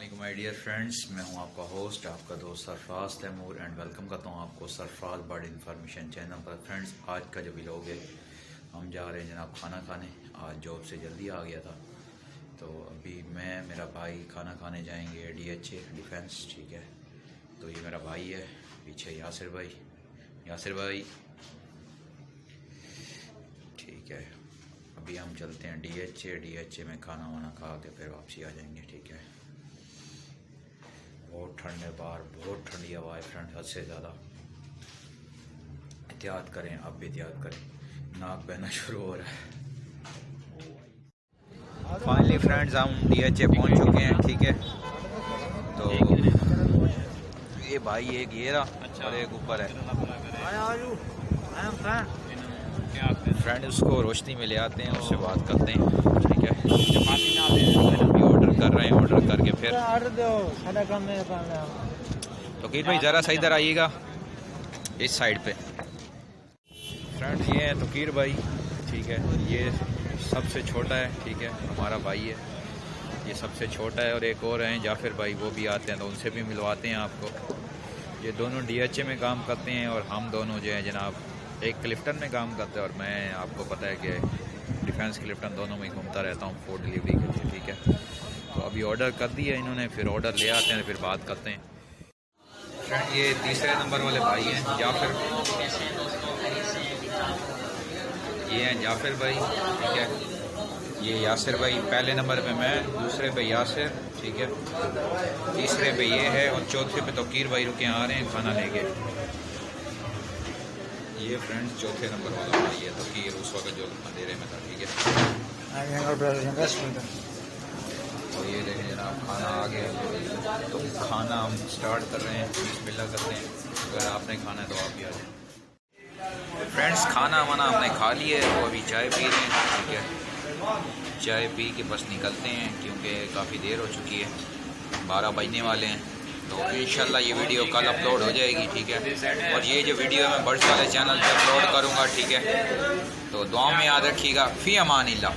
अस्सलामुअलैकुम my dear friends, मैं हूं आपका होस्ट, आपका दोस्त सरफराज तैमूर एंड वेलकम करता हूं आपको सरफराज बर्ड इन्फॉर्मेशन चैनल पर। फ्रेंड्स, आज का जो व्लॉग है, हम जा रहे हैं जनाब खाना खाने। आज जॉब से जल्दी आ गया था, तो अभी मैं मेरा भाई खाना खाने जाएंगे DHA डिफेंस। ठीक है, तो ये मेरा भाई है, पीछे यासिर भाई। ठीक है, अभी हम चलते हैं DHA में खाना वाना खा के फिर वापसी आ जाएंगे। ठीक है, बहुत ठंड है बाहर, बहुत ठंडी हवा है फ्रेंड, हद से ज़्यादा। एहतियात करें, आप भी एहतियात करें, नाक बहना शुरू हो रहा है। फाइनली फ्रेंड्स, हम DHA पहुंच चुके हैं। ठीक है, तो ये भाई एक ये रहा और एक ऊपर है फ्रेंड, उसको रोशनी में ले आते हैं, उससे बात करते हैं। ठीक है, अभी ऑर्डर कर रहे हैं, ऑर्डर करके फिर तो कीर भाई ज़रा सा इधर आइएगा, इस साइड पे। फ्रेंड, ये है तकीर भाई। ठीक है, ये सबसे छोटा है। ठीक है, हमारा भाई है, ये सबसे छोटा है। और एक और हैं जाफिर भाई, वो भी आते हैं, तो उनसे भी मिलवाते हैं आपको। ये दोनों DHA में काम करते हैं और हम दोनों जो हैं जनाब एक क्लिफ्टन में काम करते हैं, और मैं आपको पता है कि डिफेंस क्लिफ्टन दोनों में घूमता रहता हूँ फूड डिलीवरी के लिए। ठीक है, तो अभी ऑर्डर कर दिया इन्होंने, फिर ऑर्डर ले आते हैं, फिर बात करते हैं। फ्रेंड, ये तीसरे नंबर वाले भाई हैं जाफिर, ये हैं जाफिर भाई। ठीक है, ये यासिर भाई, पहले नंबर पे मैं, दूसरे पे यासिर। ठीक है, तीसरे पे ये है, और चौथे पे तकीर भाई रुके आ रहे हैं खाना लेके। ये फ्रेंड्स चौथे नंबर वाला भाई है तकीर, उस वक्त जो अंधेरे में था। ठीक है, और ये देखें जनाब खाना आ गया, तो खाना हम स्टार्ट कर रहे हैं, बिस्मिल्लाह करते हैं। अगर आपने खाना है तो आप भी आ जाए। फ्रेंड्स, खाना वाना हमने खा लिया है, वो अभी चाय पी रहे हैं। ठीक है, चाय पी के बस निकलते हैं, क्योंकि काफ़ी देर हो चुकी है, 12 बजने वाले हैं। तो इंशाल्लाह ये वीडियो कल अपलोड हो जाएगी। ठीक है, और ये जो वीडियो मैं बर्ड्स वाले चैनल पे अपलोड करूँगा। ठीक है, तो दुआ में याद रखिएगा। फ़ी अमानिल्लाह।